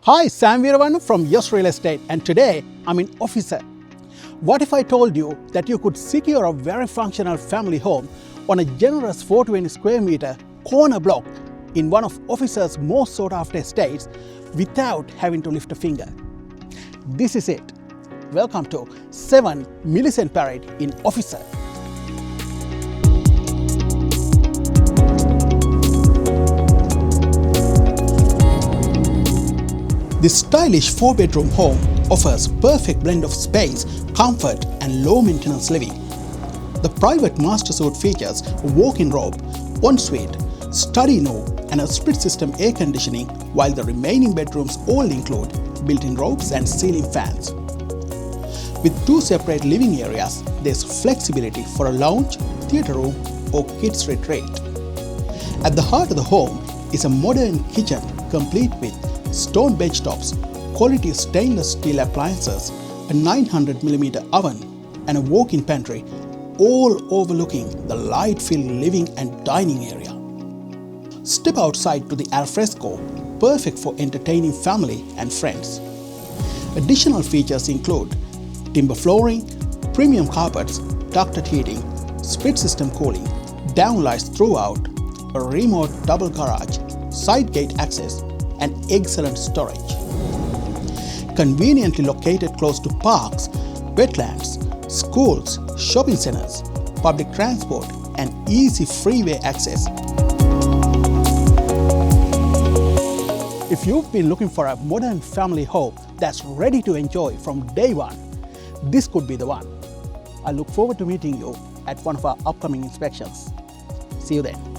Hi, Sam Weerawarna from Real Estate, and today I'm in Officer. What if I told you that you could secure a very functional family home on a generous 420 square meter corner block in one of Officer's most sought after estates without having to lift a finger? This is it. Welcome to 7 Millicent Parade in Officer. This stylish 4-bedroom home offers perfect blend of space, comfort and low-maintenance living. The private master suite features a walk-in robe, ensuite, study nook and a split system air conditioning, while the remaining bedrooms all include built-in robes and ceiling fans. With 2 separate living areas, there's flexibility for a lounge, theatre room or kids retreat. At the heart of the home is a modern kitchen complete with stone bench tops, quality stainless steel appliances, a 900mm oven and a walk-in pantry, all overlooking the light-filled living and dining area. Step outside to the alfresco, perfect for entertaining family and friends. Additional features include timber flooring, premium carpets, ducted heating, split system cooling, downlights throughout, a remote double garage, side gate access and excellent storage. Conveniently located close to parks, wetlands, schools, shopping centers, public transport and easy freeway access. If you've been looking for a modern family home that's ready to enjoy from day one, this could be the one. I look forward to meeting you at one of our upcoming inspections. See you then.